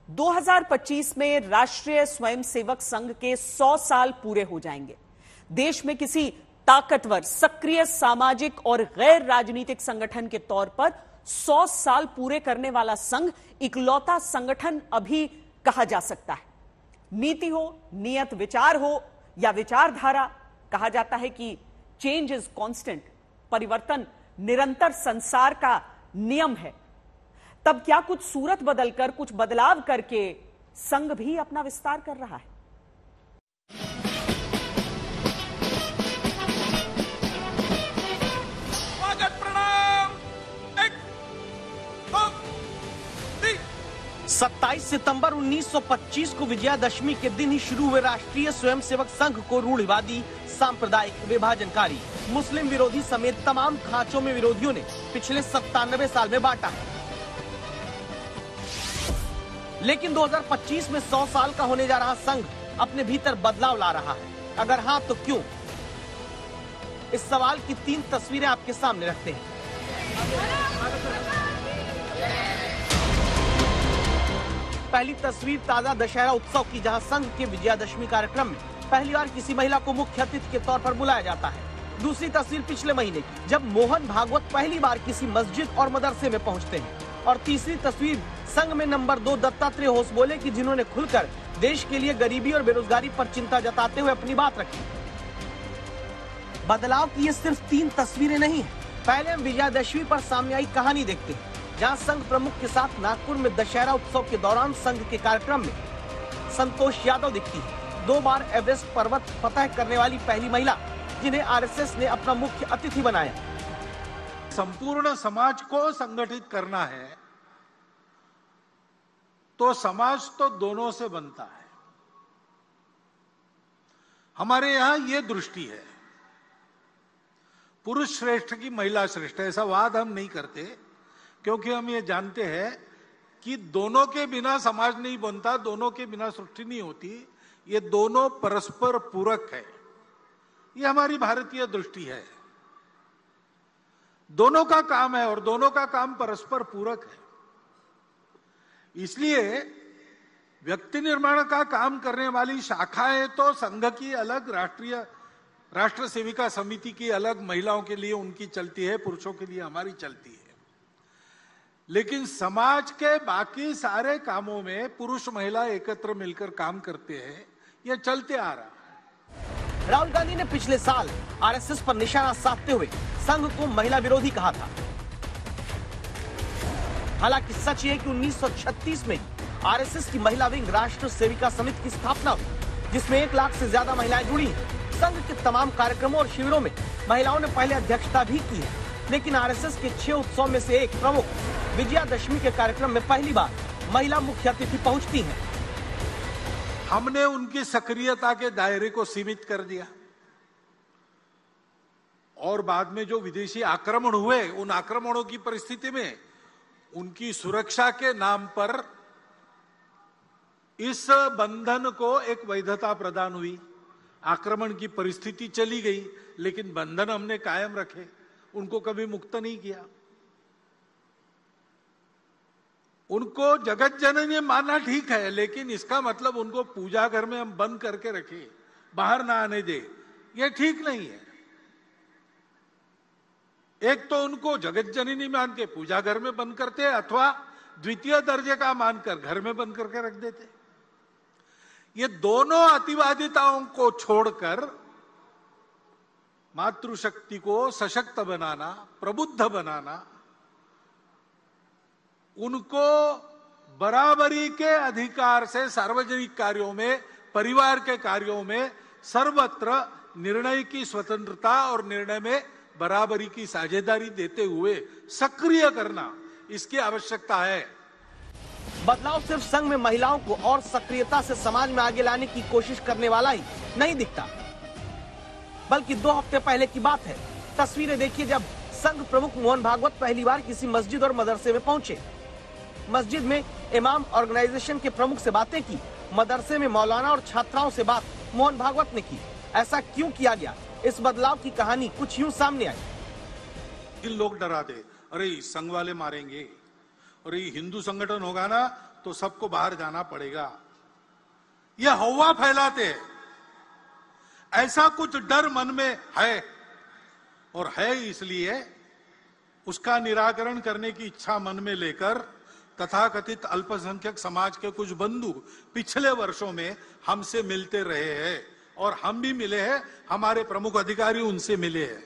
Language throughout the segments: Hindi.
2025 में राष्ट्रीय स्वयंसेवक संघ के 100 साल पूरे हो जाएंगे। देश में किसी ताकतवर, सक्रिय सामाजिक और गैर राजनीतिक संगठन के तौर पर 100 साल पूरे करने वाला संघ इकलौता संगठन अभी कहा जा सकता है। नीति हो, नियत विचार हो या विचारधारा, कहा जाता है कि चेंज इज कांस्टेंट, परिवर्तन निरंतर संसार का नियम है। तब क्या कुछ सूरत बदलकर, कुछ बदलाव करके संघ भी अपना विस्तार कर रहा है? स्वागत, प्रणाम। 27 सितंबर 1925 को विजयादशमी के दिन ही शुरू हुए राष्ट्रीय स्वयंसेवक संघ को रूढ़िवादी, सांप्रदायिक, विभाजनकारी, मुस्लिम विरोधी समेत तमाम खांचों में विरोधियों ने पिछले 97 साल में बांटा है। लेकिन 2025 में 100 साल का होने जा रहा संघ अपने भीतर बदलाव ला रहा है। अगर हाँ तो क्यों? इस सवाल की 3 तस्वीरें आपके सामने रखते हैं। पहली तस्वीर ताजा दशहरा उत्सव की, जहां संघ के विजयादशमी कार्यक्रम में पहली बार किसी महिला को मुख्य अतिथि के तौर पर बुलाया जाता है। दूसरी तस्वीर पिछले महीने की, जब मोहन भागवत पहली बार किसी मस्जिद और मदरसे में पहुंचते हैं। और तीसरी तस्वीर संघ में नंबर 2 दत्तात्रेय होसबोले की, जिन्होंने खुलकर देश के लिए गरीबी और बेरोजगारी पर चिंता जताते हुए अपनी बात रखी। बदलाव की ये सिर्फ 3 तस्वीरें नहीं है। पहले हम विजयादशमी पर सामने आई कहानी देखते हैं, जहां संघ प्रमुख के साथ नागपुर में दशहरा उत्सव के दौरान संघ के कार्यक्रम में संतोष यादव दिखती है। 2 बार एवरेस्ट पर्वत फतह करने वाली पहली महिला, जिन्हें आरएसएस ने अपना मुख्य अतिथि बनाया। संपूर्ण समाज को संगठित करना है तो समाज तो दोनों से बनता है। हमारे यहां ये दृष्टि है, पुरुष श्रेष्ठ की महिला श्रेष्ठ, ऐसा वाद हम नहीं करते, क्योंकि हम ये जानते हैं कि दोनों के बिना समाज नहीं बनता, दोनों के बिना सृष्टि नहीं होती। ये दोनों परस्पर पूरक है। ये हमारी भारतीय दृष्टि है। दोनों का काम है और दोनों का काम परस्पर पूरक है। इसलिए व्यक्ति निर्माण का काम करने वाली शाखाएं तो संघ की अलग, राष्ट्र सेविका समिति की अलग, महिलाओं के लिए उनकी चलती है, पुरुषों के लिए हमारी चलती है। लेकिन समाज के बाकी सारे कामों में पुरुष महिला एकत्र मिलकर काम करते हैं। यह चलते आ रहा है। राहुल गांधी ने पिछले साल आरएसएस पर निशाना साधते हुए संघ को महिला विरोधी कहा था। हालांकि सच ये कि 1936 में आरएसएस की महिला विंग राष्ट्र सेविका समिति की स्थापना हुई, जिसमें 1 लाख से ज्यादा महिलाएं जुड़ी हैं। संघ के तमाम कार्यक्रमों और शिविरों में महिलाओं ने पहले अध्यक्षता भी की है। लेकिन आरएसएस के 6 उत्सव में से एक प्रमुख विजयादशमी के कार्यक्रम में पहली बार महिला मुख्य अतिथि पहुंचती हैं। हमने उनकी सक्रियता के दायरे को सीमित कर दिया और बाद में जो विदेशी आक्रमण हुए, उन आक्रमणों की परिस्थिति में उनकी सुरक्षा के नाम पर इस बंधन को एक वैधता प्रदान हुई। आक्रमण की परिस्थिति चली गई, लेकिन बंधन हमने कायम रखे, उनको कभी मुक्त नहीं किया। उनको जगत जननी मानना ठीक है, लेकिन इसका मतलब उनको पूजा घर में हम बंद करके रखें, बाहर ना आने दे, ये ठीक नहीं है। एक तो उनको जगत जननी मान के पूजा घर में बंद करते, अथवा द्वितीय दर्जे का मानकर घर में बंद करके रख देते। ये दोनों अतिवादिताओं को छोड़कर मातृशक्ति को सशक्त बनाना, प्रबुद्ध बनाना, उनको बराबरी के अधिकार से सार्वजनिक कार्यों में, परिवार के कार्यों में सर्वत्र निर्णय की स्वतंत्रता और निर्णय में बराबरी की साझेदारी देते हुए सक्रिय करना, इसकी आवश्यकता है। बदलाव सिर्फ संघ में महिलाओं को और सक्रियता से समाज में आगे लाने की कोशिश करने वाला ही नहीं दिखता, बल्कि 2 हफ्ते पहले की बात है। तस्वीरें देखिए, जब संघ प्रमुख मोहन भागवत पहली बार किसी मस्जिद और मदरसे में पहुंचे। मस्जिद में इमाम ऑर्गेनाइजेशन के प्रमुख से बातें की, मदरसे में मौलाना और छात्राओं से बात मोहन भागवत ने की। ऐसा क्यों किया गया? इस बदलाव की कहानी कुछ यूं सामने आई। लोग डरा दे, अरे संघ वाले मारेंगे, और ये हिंदू संगठन होगा ना तो सबको बाहर जाना पड़ेगा। ये हवा फैलाते हैं, ऐसा कुछ डर मन में है, और है इसलिए उसका निराकरण करने की इच्छा मन में लेकर तथाकथित अल्पसंख्यक समाज के कुछ बंधु पिछले वर्षों में हमसे मिलते रहे हैं, और हम भी मिले हैं, हमारे प्रमुख अधिकारी उनसे मिले हैं।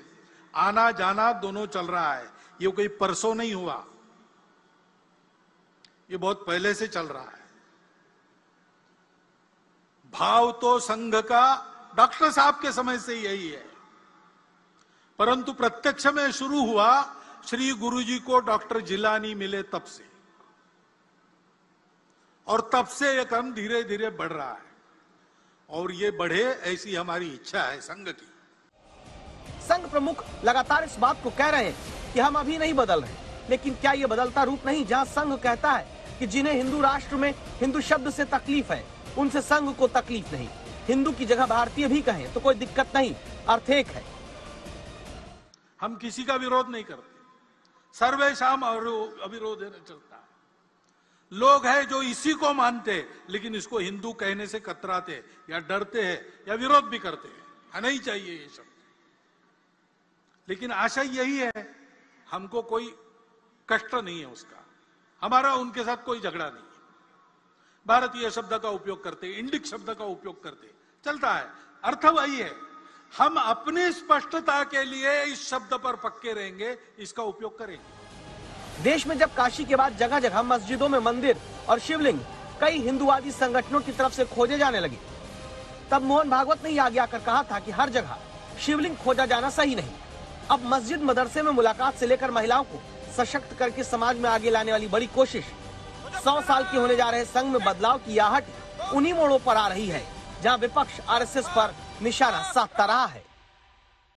आना जाना दोनों चल रहा है, ये कोई परसों नहीं हुआ, ये बहुत पहले से चल रहा है। भाव तो संघ का डॉक्टर साहब के समय से यही है, परंतु प्रत्यक्ष में शुरू हुआ श्री गुरुजी को डॉक्टर जिलानी मिले तब से, और तब से यह क्रम धीरे धीरे बढ़ रहा है, और ये बढ़े ऐसी हमारी इच्छा है संघ की। संघ प्रमुख लगातार इस बात को कह रहे हैं कि हम अभी नहीं बदल रहे, लेकिन क्या ये बदलता रूप नहीं जहां संघ कहता है कि जिन्हें हिंदू राष्ट्र में हिंदू शब्द से तकलीफ है उनसे संघ को तकलीफ नहीं, हिंदू की जगह भारतीय भी कहें तो कोई दिक्कत नहीं, अर्थ एक है। हम किसी का विरोध नहीं करते, सर्वेशाम अविरोध चलता है। लोग हैं जो इसी को मानते लेकिन इसको हिंदू कहने से कतराते या डरते हैं या विरोध भी करते हैं, नहीं चाहिए ये शब्द। लेकिन आशा यही है, हमको कोई कष्ट नहीं है उसका, हमारा उनके साथ कोई झगड़ा नहीं है। भारतीय शब्द का उपयोग करते, इंडिक शब्द का उपयोग करते, चलता है, अर्थ वही है। हम अपनी स्पष्टता के लिए इस शब्द पर पक्के रहेंगे, इसका उपयोग करेंगे। देश में जब काशी के बाद जगह जगह मस्जिदों में मंदिर और शिवलिंग कई हिंदुवादी संगठनों की तरफ से खोजे जाने लगे, तब मोहन भागवत ने ही आगे आकर कहा था कि हर जगह शिवलिंग खोजा जाना सही नहीं। अब मस्जिद मदरसे में मुलाकात से लेकर महिलाओं को सशक्त करके समाज में आगे लाने वाली बड़ी कोशिश, 100 साल के होने जा रहे संघ में बदलाव की आहट उन्हीं मोड़ों पर आ रही है जहां विपक्ष आरएसएस पर निशाना साधता रहा है।